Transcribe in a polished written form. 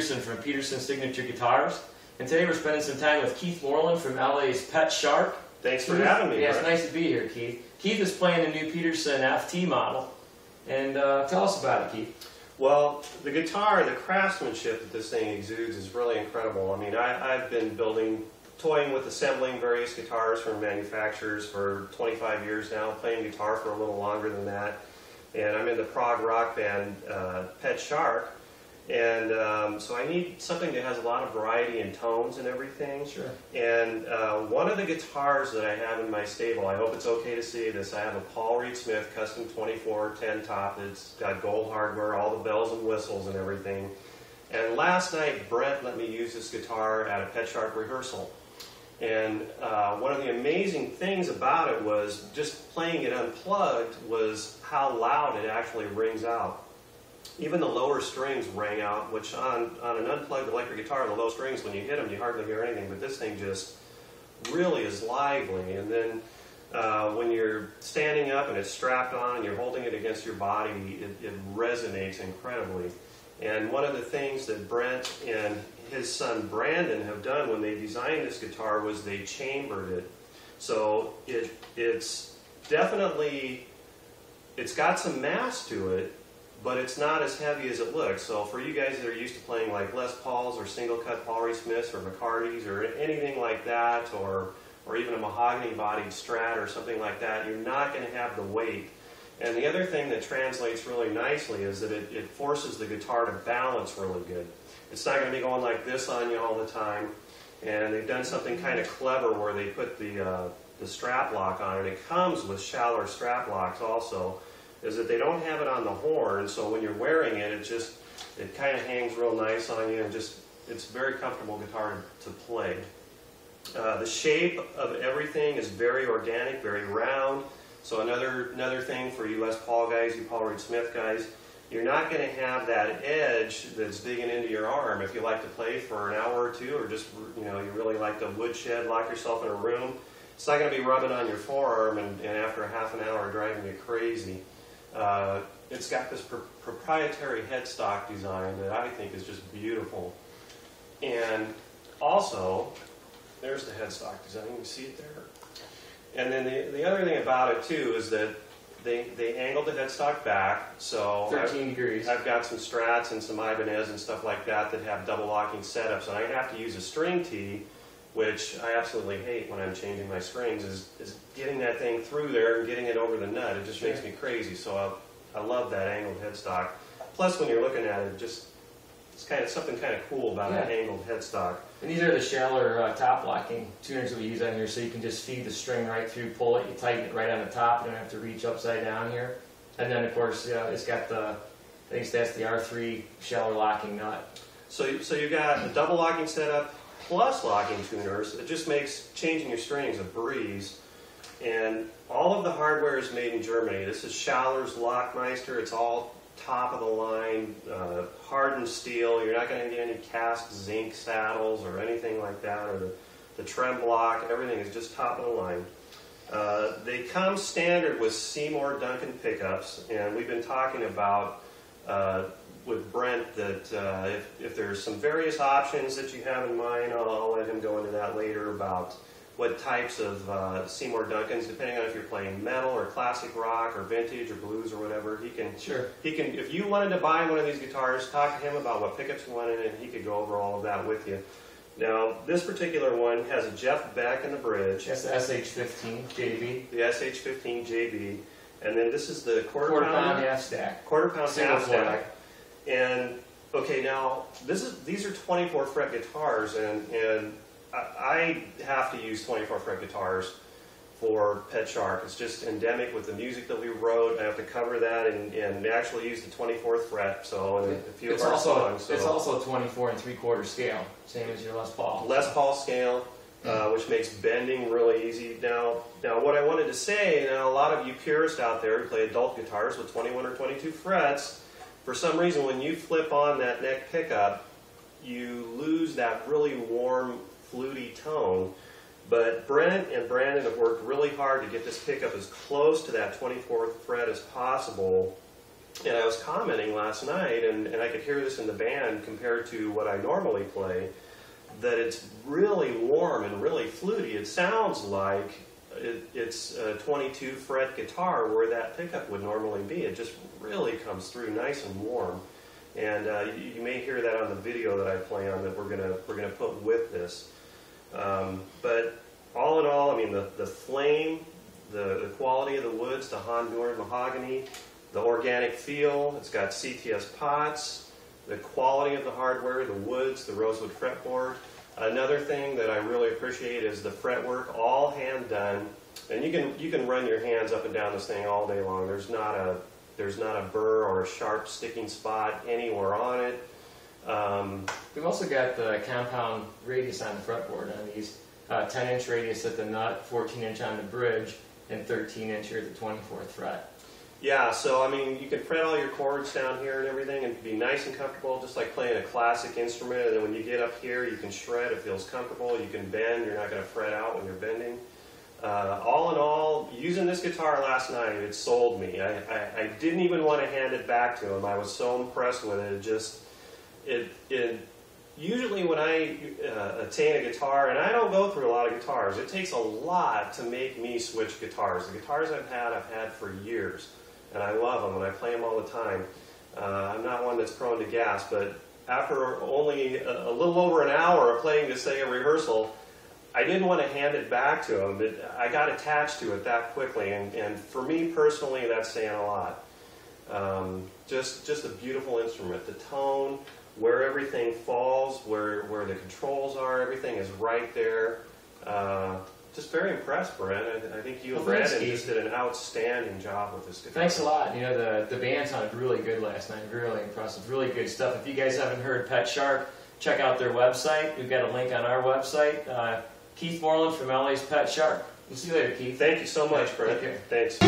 Peterson from Peterson Signature Guitars, and today we're spending some time with Keith Moreland from LA's Pet Shark. Thanks for having me. Yeah, it's nice to be here, Keith. Keith is playing the new Peterson FT model, and tell us about it, Keith. Well, the guitar, the craftsmanship that this thing exudes is really incredible. I mean, I've been toying with assembling various guitars from manufacturers for 25 years now, playing guitar for a little longer than that, and I'm in the prog rock band Pet Shark. And so I need something that has a lot of variety in tones and everything. Sure. And one of the guitars that I have in my stable, I hope it's okay to see this, I have a Paul Reed Smith custom 2410 top. It's got gold hardware, all the bells and whistles and everything. And last night Brent let me use this guitar at a Pet Shark rehearsal. And one of the amazing things about it was just playing it unplugged was how loud it actually rings out. Even the lower strings rang out, which on an unplugged electric guitar, the low strings, when you hit them, you hardly hear anything, but this thing just really is lively. And then when you're standing up and it's strapped on and you're holding it against your body, it resonates incredibly. And one of the things that Brent and his son Brandon have done when they designed this guitar was they chambered it. So it's definitely, it's got some mass to it, but it's not as heavy as it looks. So for you guys that are used to playing like Les Pauls or single cut Paul Reed Smiths or McCartys or anything like that, or even a mahogany bodied Strat or something like that, you're not going to have the weight. And the other thing that translates really nicely is that it forces the guitar to balance really good. It's not going to be going like this on you all the time. And they've done something kind of clever where they put the strap lock on it. It comes with Schaller strap locks also, is that they don't have it on the horn, so when you're wearing it, it kind of hangs real nice on you, and just, it's a very comfortable guitar to play. The shape of everything is very organic, very round. So another thing for you Les Paul guys, you Paul Reed Smith guys, you're not going to have that edge that's digging into your arm if you like to play for an hour or two, or just, you know, you really like to woodshed, lock yourself in a room. It's not going to be rubbing on your forearm and after a half an hour driving you crazy. It's got this proprietary headstock design that I think is just beautiful. And also, there's the headstock design, you can see it there. And then the other thing about it too is that they angled the headstock back, so 13 degrees. I've got some Strats and some Ibanez and stuff like that that have double locking setups, and I have to use a string tee, which I absolutely hate when I'm changing my strings, is getting that thing through there and getting it over the nut. It just makes me crazy, so I love that angled headstock. Plus, when you're looking at it, it's kind of something kind of cool about an angled headstock. And these are the Schaller top locking tuners that we use on here, so you can just feed the string right through, pull it, you tighten it right on the top, you don't have to reach upside down here. And then, of course, it's got I think that's the R3 Schaller Locking Nut. So you've got a double locking setup plus locking tuners. It just makes changing your strings a breeze. And all of the hardware is made in Germany. This is Schaller's LockMeister. It's all top of the line, hardened steel. You're not going to get any cast zinc saddles or anything like that, or the trem block. Everything is just top of the line. They come standard with Seymour Duncan pickups, and we've been talking about with Brent that if there's some various options that you have in mind, I'll let him go into that later about what types of Seymour Duncans, depending on if you're playing metal or classic rock or vintage or blues or whatever, he can, if you wanted to buy one of these guitars, talk to him about what pickups you wanted and he could go over all of that with you. Now, this particular one has a Jeff Beck in the bridge. That's the SH15 JB. The SH15 JB. And then this is the quarter pound half stack. Quarter pound half stack. And okay, now these are 24 fret guitars, and I have to use 24 fret guitars for Pet Shark. It's just endemic with the music that we wrote. I have to cover that and actually use the 24th fret. So in a few of our songs. It's also 24 3/4 scale, same as your Les Paul. Les Paul scale, which makes bending really easy. Now what I wanted to say, now a lot of you purists out there who play adult guitars with 21 or 22 frets, for some reason when you flip on that neck pickup, you lose that really warm, fluty tone. But Brent and Brandon have worked really hard to get this pickup as close to that 24th fret as possible, And I was commenting last night, and I could hear this in the band compared to what I normally play, that it's really warm and really fluty. It sounds like it's a 22 fret guitar where that pickup would normally be. It just really comes through nice and warm. And you may hear that on the video that I play on that we're gonna put with this. But all in all, I mean, the flame, the quality of the woods, the Honduran Mahogany, the organic feel, it's got CTS pots, the quality of the hardware, the woods, the Rosewood Fretboard. Another thing that I really appreciate is the fretwork, all hand done, and you can run your hands up and down this thing all day long. There's not a burr or a sharp sticking spot anywhere on it. We've also got the compound radius on the fretboard on these, 10-inch radius at the nut, 14-inch on the bridge, and 13-inch here at the 24th fret. Yeah, so I mean, you can fret all your chords down here and everything and be nice and comfortable, just like playing a classic instrument. And then when you get up here, you can shred, it feels comfortable, you can bend, you're not going to fret out when you're bending. All in all, using this guitar last night, it sold me. I didn't even want to hand it back to him. I was so impressed with it. Usually when I attain a guitar, and I don't go through a lot of guitars, it takes a lot to make me switch guitars. The guitars I've had for years. And I love them, and I play them all the time. I'm not one that's prone to gas, but after only a little over an hour of playing to, say, a rehearsal, I didn't want to hand it back to him. I got attached to it that quickly, and for me personally, that's saying a lot. Just a beautiful instrument. The tone, where everything falls, where the controls are, everything is right there. Just very impressed, Brent. I think you and Brandon just did an outstanding job with this guitar. Thanks a lot. You know, the band sounded really good last night. Really impressive. Really good stuff. If you guys haven't heard Pet Shark, check out their website. We've got a link on our website. Keith Moreland from LA's Pet Shark. We'll see you later, Keith. Thank you so much, Brent. Thanks.